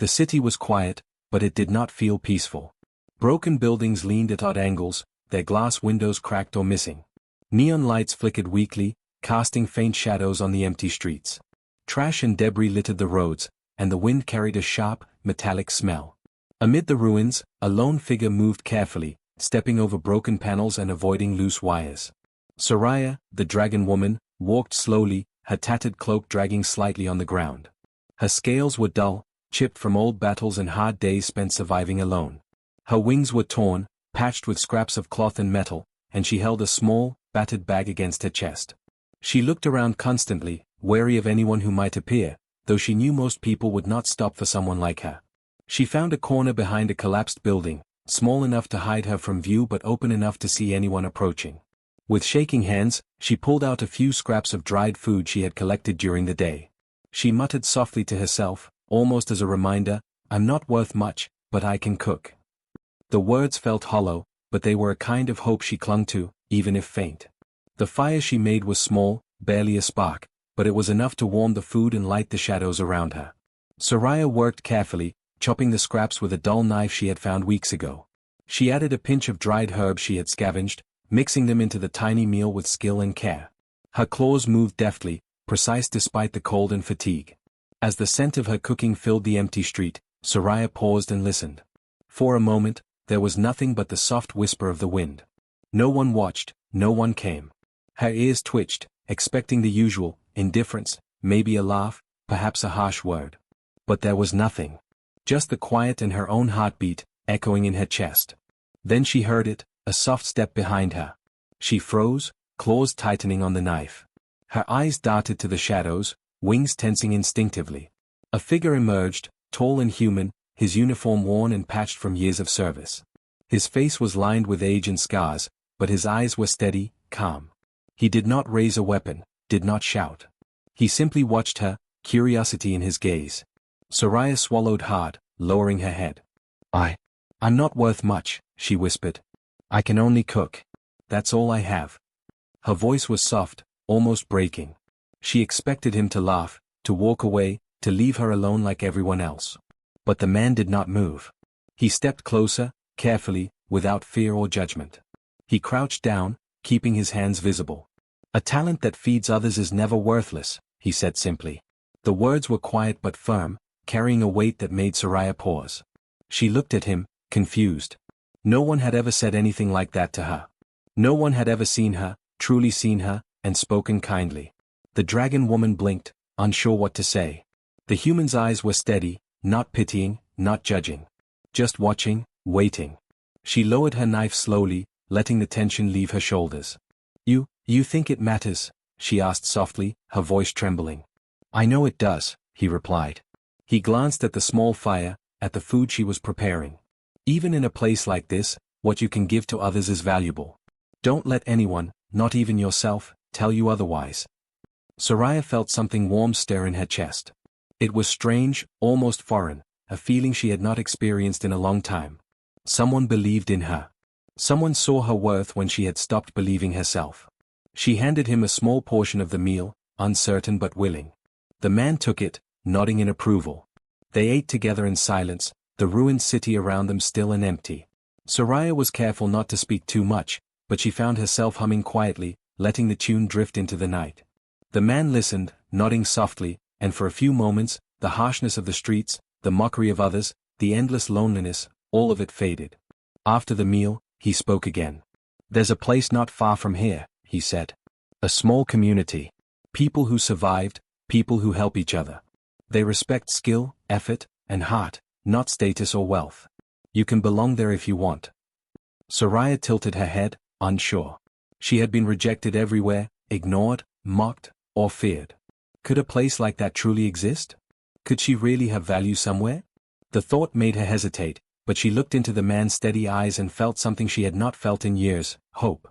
The city was quiet, but it did not feel peaceful. Broken buildings leaned at odd angles, their glass windows cracked or missing. Neon lights flickered weakly, casting faint shadows on the empty streets. Trash and debris littered the roads, and the wind carried a sharp, metallic smell. Amid the ruins, a lone figure moved carefully, stepping over broken panels and avoiding loose wires. Soraya, the dragon woman, walked slowly, her tattered cloak dragging slightly on the ground. Her scales were dull, chipped from old battles and hard days spent surviving alone. Her wings were torn, patched with scraps of cloth and metal, and she held a small, battered bag against her chest. She looked around constantly, wary of anyone who might appear, though she knew most people would not stop for someone like her. She found a corner behind a collapsed building, small enough to hide her from view but open enough to see anyone approaching. With shaking hands, she pulled out a few scraps of dried food she had collected during the day. She muttered softly to herself, almost as a reminder, "I'm not worth much, but I can cook." The words felt hollow, but they were a kind of hope she clung to, even if faint. The fire she made was small, barely a spark, but it was enough to warm the food and light the shadows around her. Soraya worked carefully, chopping the scraps with a dull knife she had found weeks ago. She added a pinch of dried herbs she had scavenged, mixing them into the tiny meal with skill and care. Her claws moved deftly, precise despite the cold and fatigue. As the scent of her cooking filled the empty street, Soraya paused and listened. For a moment, there was nothing but the soft whisper of the wind. No one watched, no one came. Her ears twitched, expecting the usual, indifference, maybe a laugh, perhaps a harsh word. But there was nothing. Just the quiet and her own heartbeat, echoing in her chest. Then she heard it, a soft step behind her. She froze, claws tightening on the knife. Her eyes darted to the shadows, wings tensing instinctively. A figure emerged, tall and human, his uniform worn and patched from years of service. His face was lined with age and scars, but his eyes were steady, calm. He did not raise a weapon, did not shout. He simply watched her, curiosity in his gaze. Soraya swallowed hard, lowering her head. I'm not worth much, she whispered. I can only cook. That's all I have. Her voice was soft, almost breaking. She expected him to laugh, to walk away, to leave her alone like everyone else. But the man did not move. He stepped closer, carefully, without fear or judgment. He crouched down, keeping his hands visible. A talent that feeds others is never worthless, he said simply. The words were quiet but firm, carrying a weight that made Soraya pause. She looked at him, confused. No one had ever said anything like that to her. No one had ever seen her, truly seen her, and spoken kindly. The dragon woman blinked, unsure what to say. The human's eyes were steady, not pitying, not judging. Just watching, waiting. She lowered her knife slowly, letting the tension leave her shoulders. You think it matters?" she asked softly, her voice trembling. "I know it does," he replied. He glanced at the small fire, at the food she was preparing. "Even in a place like this, what you can give to others is valuable. Don't let anyone, not even yourself, tell you otherwise." Soraya felt something warm stir in her chest. It was strange, almost foreign, a feeling she had not experienced in a long time. Someone believed in her. Someone saw her worth when she had stopped believing herself. She handed him a small portion of the meal, uncertain but willing. The man took it, nodding in approval. They ate together in silence, the ruined city around them still and empty. Soraya was careful not to speak too much, but she found herself humming quietly, letting the tune drift into the night. The man listened, nodding softly, and for a few moments, the harshness of the streets, the mockery of others, the endless loneliness, all of it faded. After the meal, he spoke again. "There's a place not far from here," he said. "A small community. People who survived, people who help each other. They respect skill, effort, and heart, not status or wealth. You can belong there if you want." Soraya tilted her head, unsure. She had been rejected everywhere, ignored, mocked, or feared. Could a place like that truly exist? Could she really have value somewhere? The thought made her hesitate, but she looked into the man's steady eyes and felt something she had not felt in years, hope.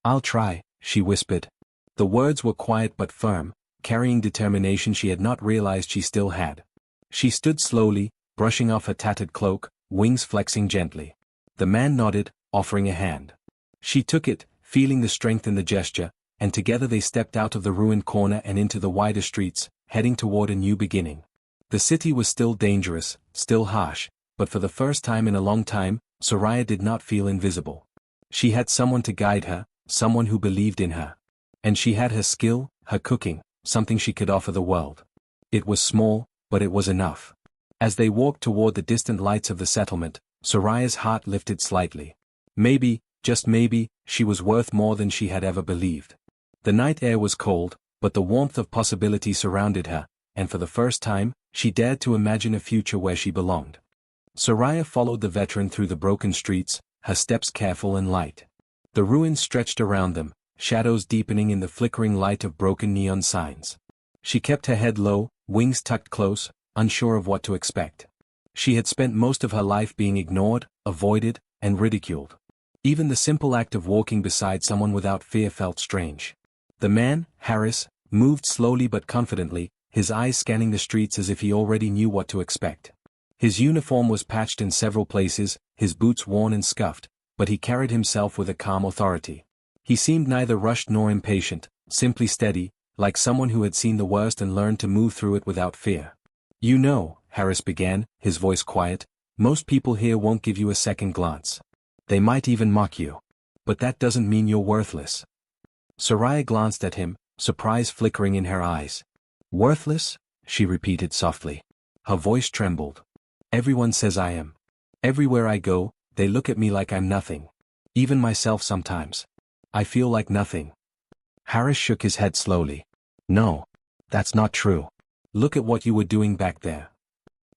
I'll try," she whispered. The words were quiet but firm, carrying determination she had not realized she still had. She stood slowly, brushing off her tattered cloak, wings flexing gently. The man nodded, offering a hand. She took it, feeling the strength in the gesture, and together they stepped out of the ruined corner and into the wider streets, heading toward a new beginning. The city was still dangerous, still harsh, but for the first time in a long time, Soraya did not feel invisible. She had someone to guide her, someone who believed in her. And she had her skill, her cooking, something she could offer the world. It was small, but it was enough. As they walked toward the distant lights of the settlement, Soraya's heart lifted slightly. Maybe, just maybe, she was worth more than she had ever believed. The night air was cold, but the warmth of possibility surrounded her, and for the first time, she dared to imagine a future where she belonged. Soraya followed the veteran through the broken streets, her steps careful and light. The ruins stretched around them, shadows deepening in the flickering light of broken neon signs. She kept her head low, wings tucked close, unsure of what to expect. She had spent most of her life being ignored, avoided, and ridiculed. Even the simple act of walking beside someone without fear felt strange. The man, Harris, moved slowly but confidently, his eyes scanning the streets as if he already knew what to expect. His uniform was patched in several places, his boots worn and scuffed, but he carried himself with a calm authority. He seemed neither rushed nor impatient, simply steady, like someone who had seen the worst and learned to move through it without fear. "You know," Harris began, his voice quiet, "most people here won't give you a second glance. They might even mock you. But that doesn't mean you're worthless." Soraya glanced at him, surprise flickering in her eyes. "Worthless?" she repeated softly. Her voice trembled. "Everyone says I am. Everywhere I go, they look at me like I'm nothing. Even myself sometimes. I feel like nothing." Harris shook his head slowly. "No. That's not true. Look at what you were doing back there."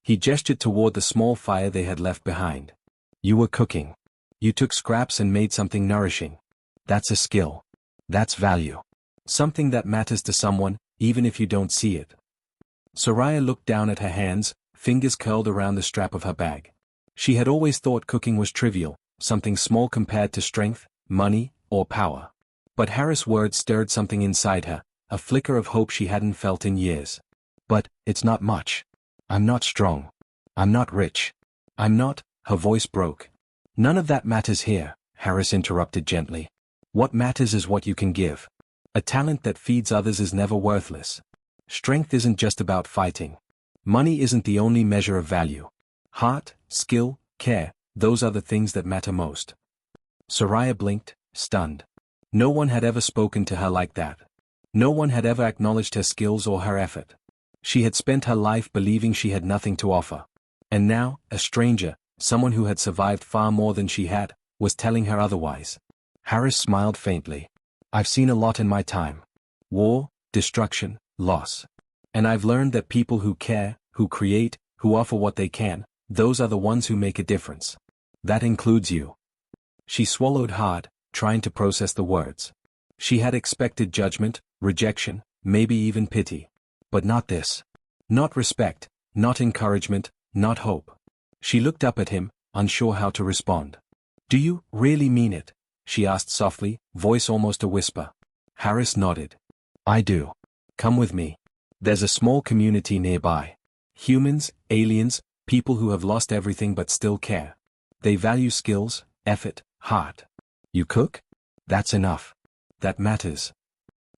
He gestured toward the small fire they had left behind. "You were cooking. You took scraps and made something nourishing. That's a skill. That's value. Something that matters to someone, even if you don't see it." Soraya looked down at her hands, fingers curled around the strap of her bag. She had always thought cooking was trivial, something small compared to strength, money, or power. But Harris' words stirred something inside her, a flicker of hope she hadn't felt in years. "But, it's not much. I'm not strong. I'm not rich. I'm not," her voice broke. "None of that matters here," Harris interrupted gently. "What matters is what you can give. A talent that feeds others is never worthless. Strength isn't just about fighting. Money isn't the only measure of value. Heart, skill, care, those are the things that matter most." Soraya blinked, stunned. No one had ever spoken to her like that. No one had ever acknowledged her skills or her effort. She had spent her life believing she had nothing to offer. And now, a stranger, someone who had survived far more than she had, was telling her otherwise. Harris smiled faintly. "I've seen a lot in my time. War, destruction, loss. And I've learned that people who care, who create, who offer what they can, those are the ones who make a difference. That includes you." She swallowed hard, trying to process the words. She had expected judgment, rejection, maybe even pity. But not this. Not respect, not encouragement, not hope. She looked up at him, unsure how to respond. "Do you really mean it?" she asked softly, voice almost a whisper. Harris nodded. "I do. Come with me. There's a small community nearby. Humans, aliens, people who have lost everything but still care. They value skills, effort, heart. You cook? That's enough. That matters."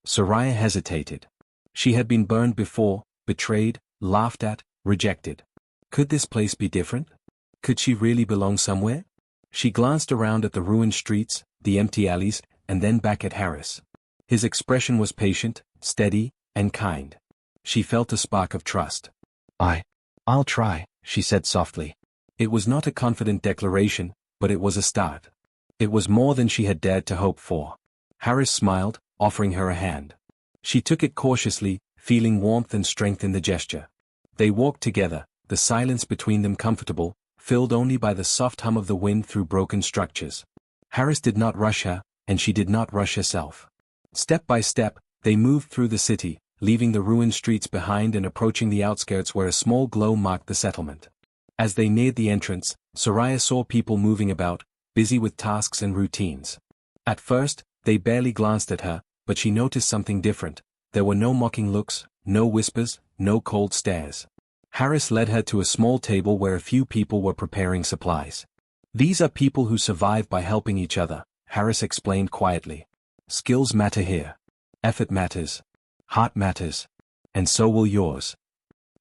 Soraya hesitated. She had been burned before, betrayed, laughed at, rejected. Could this place be different? Could she really belong somewhere? She glanced around at the ruined streets, the empty alleys, and then back at Harris. His expression was patient, steady, and kind. She felt a spark of trust. I'll try," she said softly. It was not a confident declaration, but it was a start. It was more than she had dared to hope for. Harris smiled, offering her a hand. She took it cautiously, feeling warmth and strength in the gesture. They walked together, the silence between them comfortable, filled only by the soft hum of the wind through broken structures. Harris did not rush her, and she did not rush herself. Step by step, they moved through the city, leaving the ruined streets behind and approaching the outskirts where a small glow marked the settlement. As they neared the entrance, Soraya saw people moving about, busy with tasks and routines. At first, they barely glanced at her, but she noticed something different. There were no mocking looks, no whispers, no cold stares. Harris led her to a small table where a few people were preparing supplies. "These are people who survive by helping each other," Harris explained quietly. "Skills matter here. Effort matters. Heart matters. And so will yours."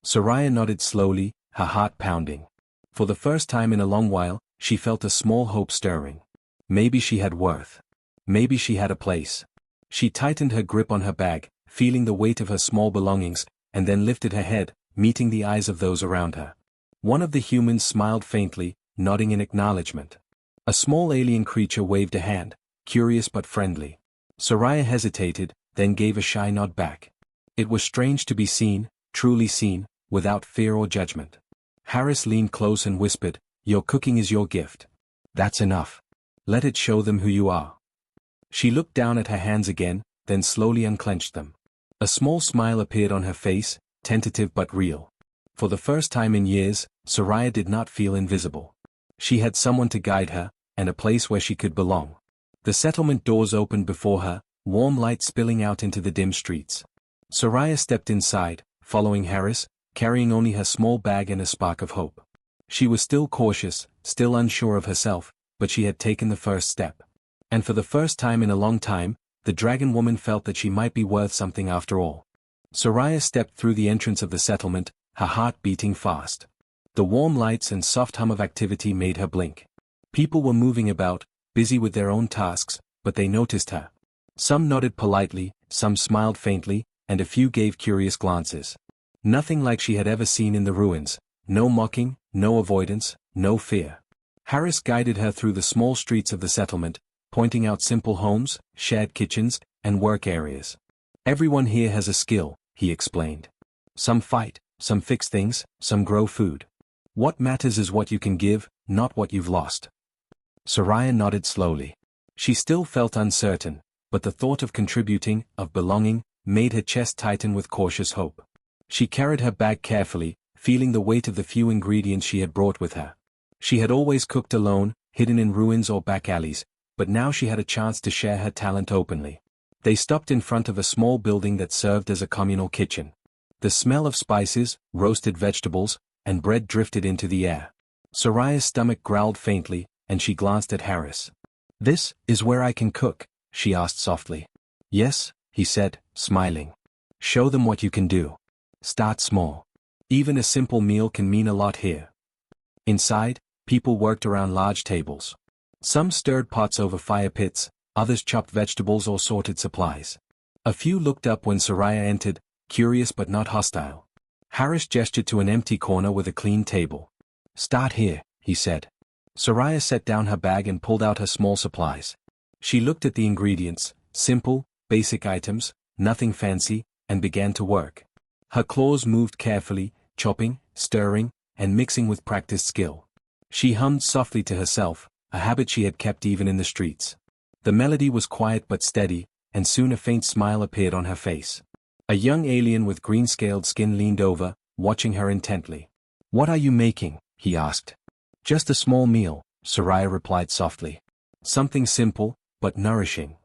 Soraya nodded slowly, her heart pounding. For the first time in a long while, she felt a small hope stirring. Maybe she had worth. Maybe she had a place. She tightened her grip on her bag, feeling the weight of her small belongings, and then lifted her head, meeting the eyes of those around her. One of the humans smiled faintly, nodding in acknowledgement. A small alien creature waved a hand, curious but friendly. Soraya hesitated, then gave a shy nod back. It was strange to be seen, truly seen, without fear or judgment. Harris leaned close and whispered, "Your cooking is your gift. That's enough. Let it show them who you are." She looked down at her hands again, then slowly unclenched them. A small smile appeared on her face, tentative but real. For the first time in years, Soraya did not feel invisible. She had someone to guide her, and a place where she could belong. The settlement doors opened before her, warm light spilling out into the dim streets. Soraya stepped inside, following Harris, carrying only her small bag and a spark of hope. She was still cautious, still unsure of herself, but she had taken the first step. And for the first time in a long time, the dragon woman felt that she might be worth something after all. Soraya stepped through the entrance of the settlement, her heart beating fast. The warm lights and soft hum of activity made her blink. People were moving about, busy with their own tasks, but they noticed her. Some nodded politely, some smiled faintly, and a few gave curious glances. Nothing like she had ever seen in the ruins, no mocking, no avoidance, no fear. Harris guided her through the small streets of the settlement, pointing out simple homes, shared kitchens, and work areas. "Everyone here has a skill," he explained. "Some fight, some fix things, some grow food. What matters is what you can give, not what you've lost." Soraya nodded slowly. She still felt uncertain, but the thought of contributing, of belonging, made her chest tighten with cautious hope. She carried her bag carefully, feeling the weight of the few ingredients she had brought with her. She had always cooked alone, hidden in ruins or back alleys, but now she had a chance to share her talent openly. They stopped in front of a small building that served as a communal kitchen. The smell of spices, roasted vegetables, and bread drifted into the air. Soraya's stomach growled faintly, and she glanced at Harris. "This is where I can cook?" she asked softly. "Yes," he said, smiling. "Show them what you can do. Start small. Even a simple meal can mean a lot here." Inside, people worked around large tables. Some stirred pots over fire pits, others chopped vegetables or sorted supplies. A few looked up when Soraya entered, curious but not hostile. Harris gestured to an empty corner with a clean table. "Start here," he said. Soraya set down her bag and pulled out her small supplies. She looked at the ingredients, simple, basic items, nothing fancy, and began to work. Her claws moved carefully, chopping, stirring, and mixing with practiced skill. She hummed softly to herself, a habit she had kept even in the streets. The melody was quiet but steady, and soon a faint smile appeared on her face. A young alien with green-scaled skin leaned over, watching her intently. "What are you making?" he asked. "Just a small meal," Soraya replied softly. "Something simple, but nourishing."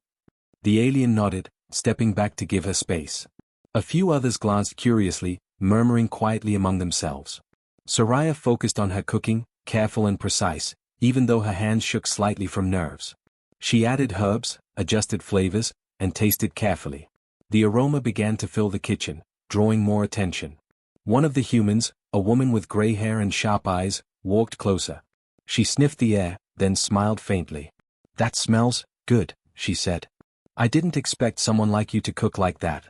The alien nodded, stepping back to give her space. A few others glanced curiously, murmuring quietly among themselves. Soraya focused on her cooking, careful and precise, even though her hands shook slightly from nerves. She added herbs, adjusted flavors, and tasted carefully. The aroma began to fill the kitchen, drawing more attention. One of the humans, a woman with gray hair and sharp eyes, walked closer. She sniffed the air, then smiled faintly. "That smells good," she said. "I didn't expect someone like you to cook like that."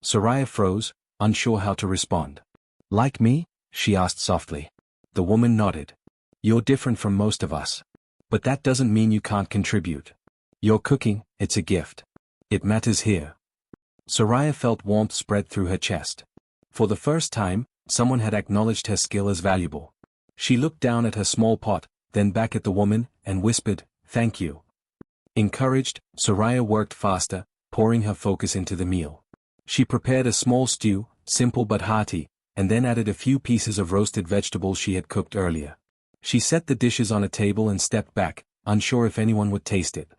Soraya froze, unsure how to respond. "Like me?" she asked softly. The woman nodded. "You're different from most of us. But that doesn't mean you can't contribute. Your cooking, it's a gift. It matters here." Soraya felt warmth spread through her chest. For the first time, someone had acknowledged her skill as valuable. She looked down at her small pot, then back at the woman, and whispered, "Thank you." Encouraged, Soraya worked faster, pouring her focus into the meal. She prepared a small stew, simple but hearty, and then added a few pieces of roasted vegetables she had cooked earlier. She set the dishes on a table and stepped back, unsure if anyone would taste it.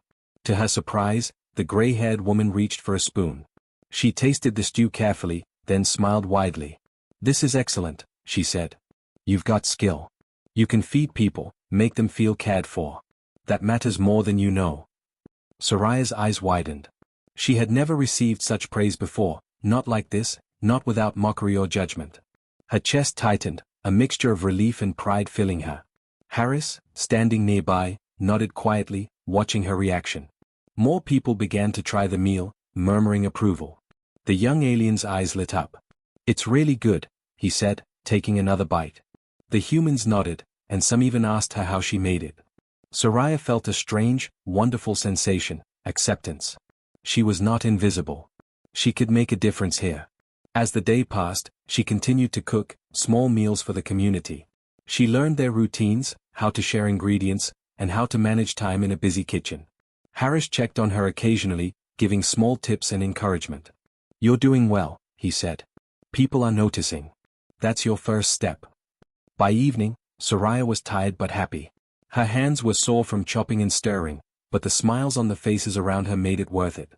To her surprise, the gray-haired woman reached for a spoon. She tasted the stew carefully, then smiled widely. "This is excellent," she said. "You've got skill. You can feed people, make them feel cared for. That matters more than you know." Soraya's eyes widened. She had never received such praise before, not like this, not without mockery or judgment. Her chest tightened, a mixture of relief and pride filling her. Harris, standing nearby, nodded quietly, watching her reaction. More people began to try the meal, murmuring approval. The young alien's eyes lit up. "It's really good," he said, taking another bite. The humans nodded, and some even asked her how she made it. Soraya felt a strange, wonderful sensation, acceptance. She was not invisible. She could make a difference here. As the day passed, she continued to cook small meals for the community. She learned their routines, how to share ingredients, and how to manage time in a busy kitchen. Harris checked on her occasionally, giving small tips and encouragement. "You're doing well," he said. "People are noticing. That's your first step." By evening, Soraya was tired but happy. Her hands were sore from chopping and stirring, but the smiles on the faces around her made it worth it.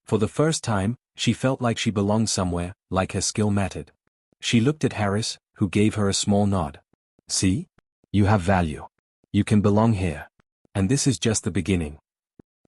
For the first time, she felt like she belonged somewhere, like her skill mattered. She looked at Harris, who gave her a small nod. "See? You have value. You can belong here. And this is just the beginning."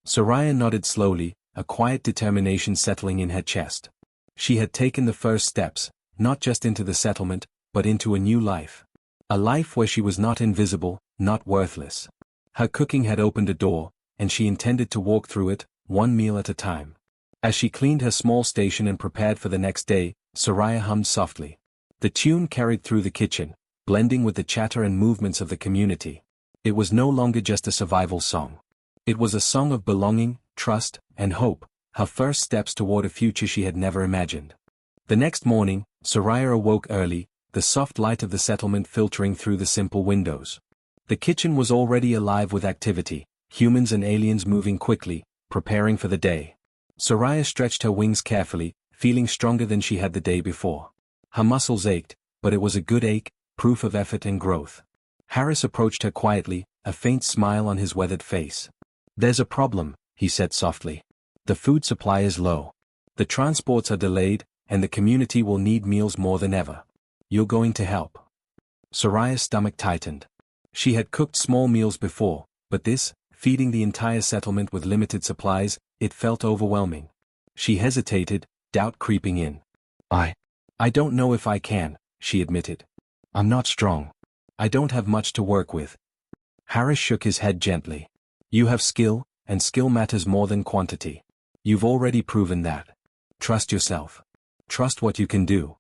Soraya nodded slowly, a quiet determination settling in her chest. She had taken the first steps, not just into the settlement, but into a new life. A life where she was not invisible, not worthless. Her cooking had opened a door, and she intended to walk through it, one meal at a time. As she cleaned her small station and prepared for the next day, Soraya hummed softly. The tune carried through the kitchen, blending with the chatter and movements of the community. It was no longer just a survival song. It was a song of belonging, trust, and hope, her first steps toward a future she had never imagined. The next morning, Soraya awoke early, the soft light of the settlement filtering through the simple windows. The kitchen was already alive with activity, humans and aliens moving quickly, preparing for the day. Soraya stretched her wings carefully, feeling stronger than she had the day before. Her muscles ached, but it was a good ache, proof of effort and growth. Harris approached her quietly, a faint smile on his weathered face. "There's a problem," he said softly. "The food supply is low. The transports are delayed, and the community will need meals more than ever. You're going to help." Soraya's stomach tightened. She had cooked small meals before, but this, feeding the entire settlement with limited supplies, it felt overwhelming. She hesitated, doubt creeping in. I don't know if I can," she admitted. "I'm not strong. I don't have much to work with." Harris shook his head gently. "You have skill, and skill matters more than quantity. You've already proven that. Trust yourself. Trust what you can do."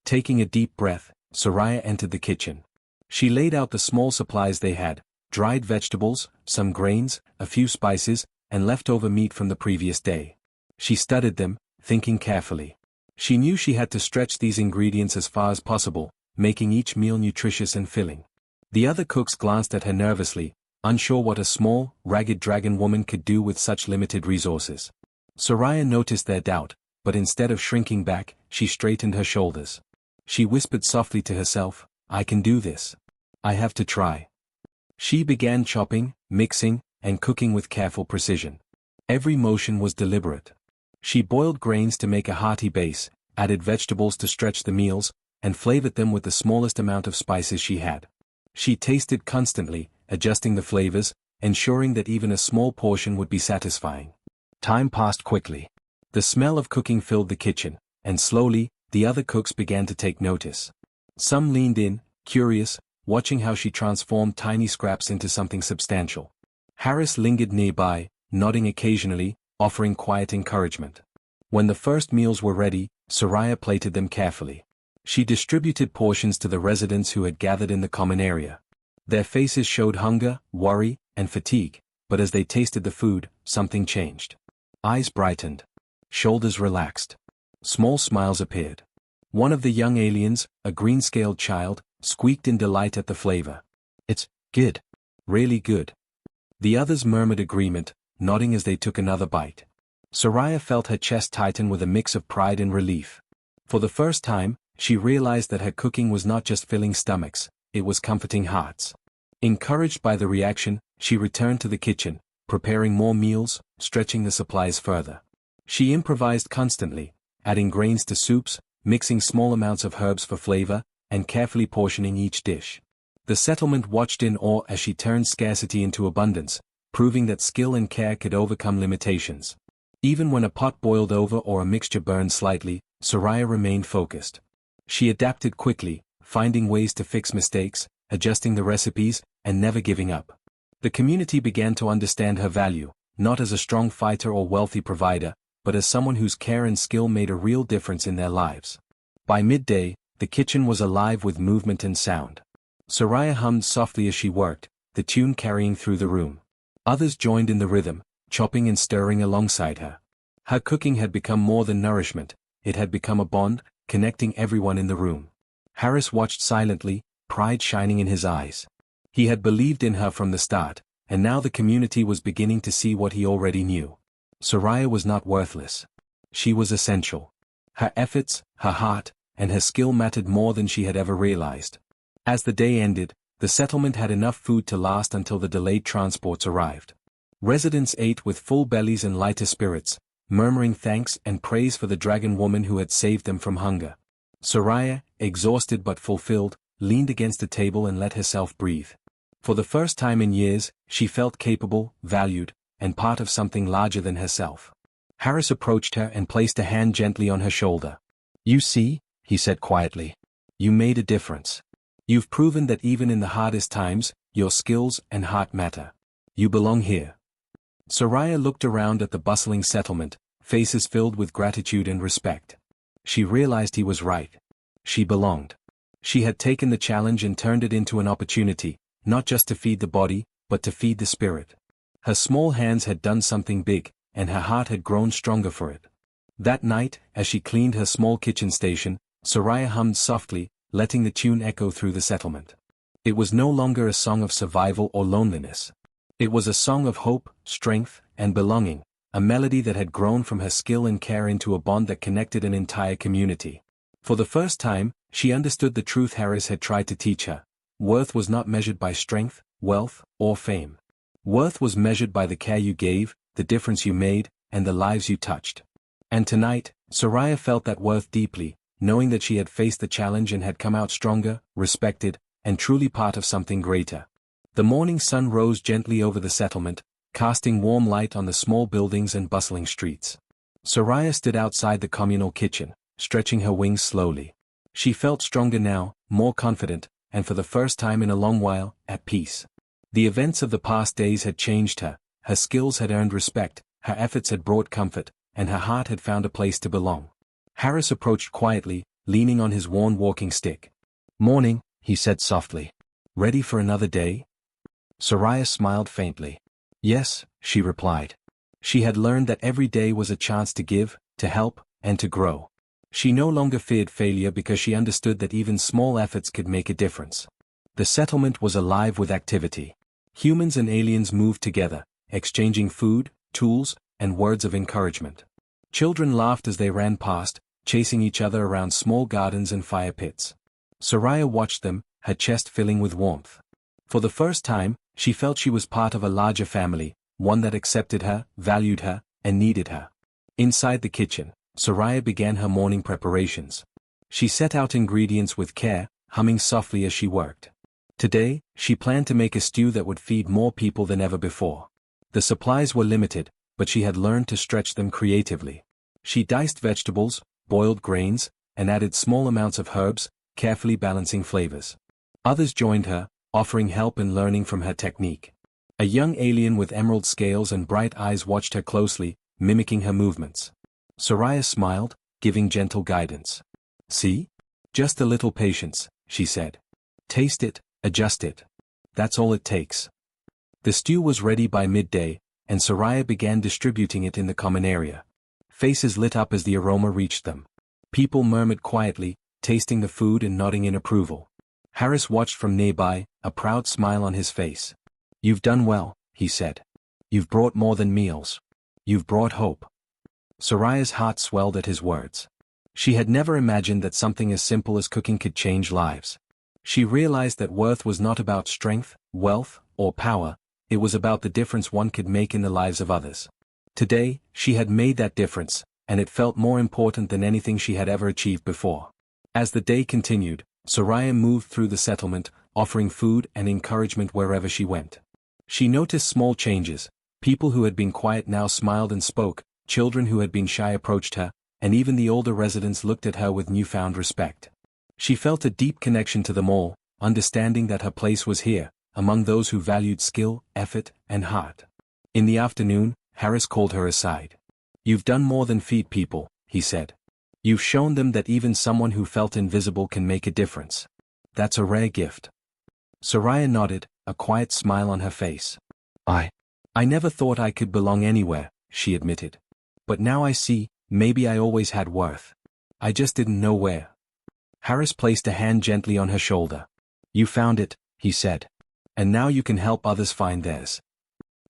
Taking a deep breath, Soraya entered the kitchen. She laid out the small supplies they had, dried vegetables, some grains, a few spices, and leftover meat from the previous day. She studied them, thinking carefully. She knew she had to stretch these ingredients as far as possible, making each meal nutritious and filling. The other cooks glanced at her nervously, unsure what a small, ragged dragon woman could do with such limited resources. Soraya noticed their doubt, but instead of shrinking back, she straightened her shoulders. She whispered softly to herself, "I can do this. I have to try." She began chopping, mixing, and cooking with careful precision. Every motion was deliberate. She boiled grains to make a hearty base, added vegetables to stretch the meals, and flavored them with the smallest amount of spices she had. She tasted constantly, adjusting the flavors, ensuring that even a small portion would be satisfying. Time passed quickly. The smell of cooking filled the kitchen, and slowly, the other cooks began to take notice. Some leaned in, curious, watching how she transformed tiny scraps into something substantial. Harris lingered nearby, nodding occasionally, offering quiet encouragement. When the first meals were ready, Soraya plated them carefully. She distributed portions to the residents who had gathered in the common area. Their faces showed hunger, worry, and fatigue, but as they tasted the food, something changed. Eyes brightened. Shoulders relaxed. Small smiles appeared. One of the young aliens, a green-scaled child, squeaked in delight at the flavor. "It's good. Really good." The others murmured agreement, nodding as they took another bite. Soraya felt her chest tighten with a mix of pride and relief. For the first time, she realized that her cooking was not just filling stomachs, it was comforting hearts. Encouraged by the reaction, she returned to the kitchen, preparing more meals, stretching the supplies further. She improvised constantly, adding grains to soups, mixing small amounts of herbs for flavor, and carefully portioning each dish. The settlement watched in awe as she turned scarcity into abundance, proving that skill and care could overcome limitations. Even when a pot boiled over or a mixture burned slightly, Soraya remained focused. She adapted quickly, finding ways to fix mistakes, adjusting the recipes, and never giving up. The community began to understand her value, not as a strong fighter or wealthy provider, but as someone whose care and skill made a real difference in their lives. By midday, the kitchen was alive with movement and sound. Soraya hummed softly as she worked, the tune carrying through the room. Others joined in the rhythm, chopping and stirring alongside her. Her cooking had become more than nourishment, it had become a bond, connecting everyone in the room. Harris watched silently, pride shining in his eyes. He had believed in her from the start, and now the community was beginning to see what he already knew. Soraya was not worthless. She was essential. Her efforts, her heart, and her skill mattered more than she had ever realized. As the day ended, the settlement had enough food to last until the delayed transports arrived. Residents ate with full bellies and lighter spirits, murmuring thanks and praise for the dragon woman who had saved them from hunger. Soraya, exhausted but fulfilled, leaned against the table and let herself breathe. For the first time in years, she felt capable, valued, and part of something larger than herself. Harris approached her and placed a hand gently on her shoulder. "You see," he said quietly. "You made a difference. You've proven that even in the hardest times, your skills and heart matter. You belong here." Soraya looked around at the bustling settlement, faces filled with gratitude and respect. She realized he was right. She belonged. She had taken the challenge and turned it into an opportunity, not just to feed the body, but to feed the spirit. Her small hands had done something big, and her heart had grown stronger for it. That night, as she cleaned her small kitchen station, Soraya hummed softly, letting the tune echo through the settlement. It was no longer a song of survival or loneliness. It was a song of hope, strength, and belonging, a melody that had grown from her skill and care into a bond that connected an entire community. For the first time, she understood the truth Harris had tried to teach her. Worth was not measured by strength, wealth, or fame. Worth was measured by the care you gave, the difference you made, and the lives you touched. And tonight, Soraya felt that worth deeply, knowing that she had faced the challenge and had come out stronger, respected, and truly part of something greater. The morning sun rose gently over the settlement, casting warm light on the small buildings and bustling streets. Soraya stood outside the communal kitchen, stretching her wings slowly. She felt stronger now, more confident, and for the first time in a long while, at peace. The events of the past days had changed her skills had earned respect, her efforts had brought comfort, and her heart had found a place to belong. Harris approached quietly, leaning on his worn walking stick. "Morning," he said softly. "Ready for another day?" Soraya smiled faintly. "Yes," she replied. She had learned that every day was a chance to give, to help, and to grow. She no longer feared failure because she understood that even small efforts could make a difference. The settlement was alive with activity. Humans and aliens moved together, exchanging food, tools, and words of encouragement. Children laughed as they ran past, chasing each other around small gardens and fire pits. Soraya watched them, her chest filling with warmth. For the first time, she felt she was part of a larger family, one that accepted her, valued her, and needed her. Inside the kitchen, Soraya began her morning preparations. She set out ingredients with care, humming softly as she worked. Today, she planned to make a stew that would feed more people than ever before. The supplies were limited, but she had learned to stretch them creatively. She diced vegetables, boiled grains, and added small amounts of herbs, carefully balancing flavors. Others joined her, offering help and learning from her technique. A young alien with emerald scales and bright eyes watched her closely, mimicking her movements. Soraya smiled, giving gentle guidance. "See? Just a little patience," she said. "Taste it, adjust it. That's all it takes." The stew was ready by midday, and Soraya began distributing it in the common area. Faces lit up as the aroma reached them. People murmured quietly, tasting the food and nodding in approval. Harris watched from nearby, a proud smile on his face. "You've done well," he said. "You've brought more than meals. You've brought hope." Soraya's heart swelled at his words. She had never imagined that something as simple as cooking could change lives. She realized that worth was not about strength, wealth, or power, it was about the difference one could make in the lives of others. Today, she had made that difference, and it felt more important than anything she had ever achieved before. As the day continued, Soraya moved through the settlement, offering food and encouragement wherever she went. She noticed small changes. People who had been quiet now smiled and spoke, children who had been shy approached her, and even the older residents looked at her with newfound respect. She felt a deep connection to them all, understanding that her place was here, among those who valued skill, effort, and heart. In the afternoon, Harris called her aside. "You've done more than feed people," he said. "You've shown them that even someone who felt invisible can make a difference. That's a rare gift." Soraya nodded, a quiet smile on her face. I never thought I could belong anywhere," she admitted. "But now I see, maybe I always had worth. I just didn't know where." Harris placed a hand gently on her shoulder. "You found it," he said. "And now you can help others find theirs."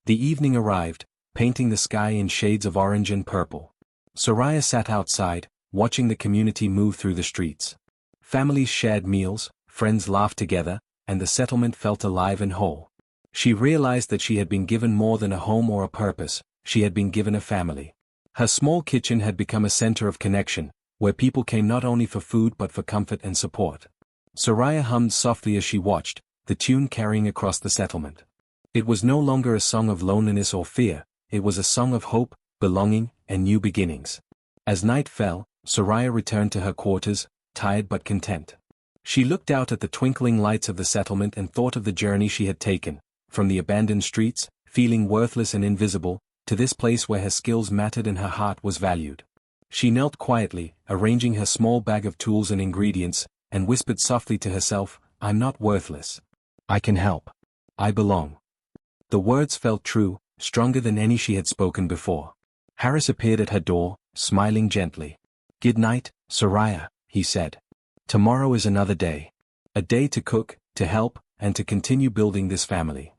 The evening arrived, painting the sky in shades of orange and purple. Soraya sat outside, watching the community move through the streets. Families shared meals, friends laughed together, and the settlement felt alive and whole. She realized that she had been given more than a home or a purpose, she had been given a family. Her small kitchen had become a center of connection, where people came not only for food but for comfort and support. Soraya hummed softly as she watched, the tune carrying across the settlement. It was no longer a song of loneliness or fear, it was a song of hope, belonging, and new beginnings. As night fell, Soraya returned to her quarters, tired but content. She looked out at the twinkling lights of the settlement and thought of the journey she had taken, from the abandoned streets, feeling worthless and invisible, to this place where her skills mattered and her heart was valued. She knelt quietly, arranging her small bag of tools and ingredients, and whispered softly to herself, "I'm not worthless. I can help. I belong." The words felt true, stronger than any she had spoken before. Harris appeared at her door, smiling gently. "Good night, Soraya," he said. "Tomorrow is another day. A day to cook, to help, and to continue building this family."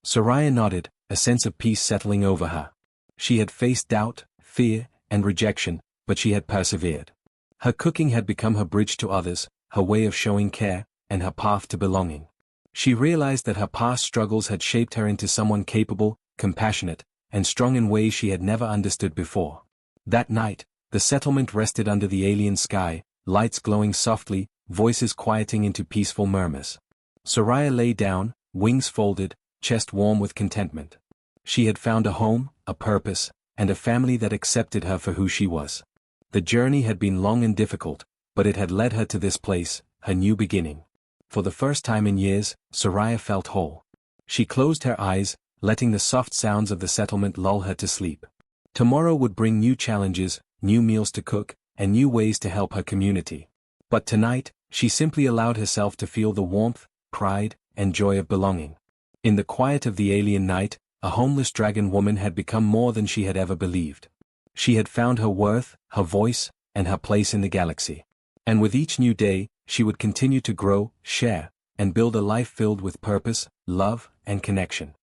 Soraya nodded, a sense of peace settling over her. She had faced doubt, fear, and rejection, but she had persevered. Her cooking had become her bridge to others, her way of showing care, and her path to belonging. She realized that her past struggles had shaped her into someone capable, compassionate, and strong in ways she had never understood before. That night, the settlement rested under the alien sky, lights glowing softly, voices quieting into peaceful murmurs. Soraya lay down, wings folded, chest warm with contentment. She had found a home, a purpose, and a family that accepted her for who she was. The journey had been long and difficult, but it had led her to this place, her new beginning. For the first time in years, Soraya felt whole. She closed her eyes, letting the soft sounds of the settlement lull her to sleep. Tomorrow would bring new challenges, new meals to cook, and new ways to help her community. But tonight, she simply allowed herself to feel the warmth, pride, and joy of belonging. In the quiet of the alien night, a homeless dragon woman had become more than she had ever believed. She had found her worth, her voice, and her place in the galaxy. And with each new day, she would continue to grow, share, and build a life filled with purpose, love, and connection.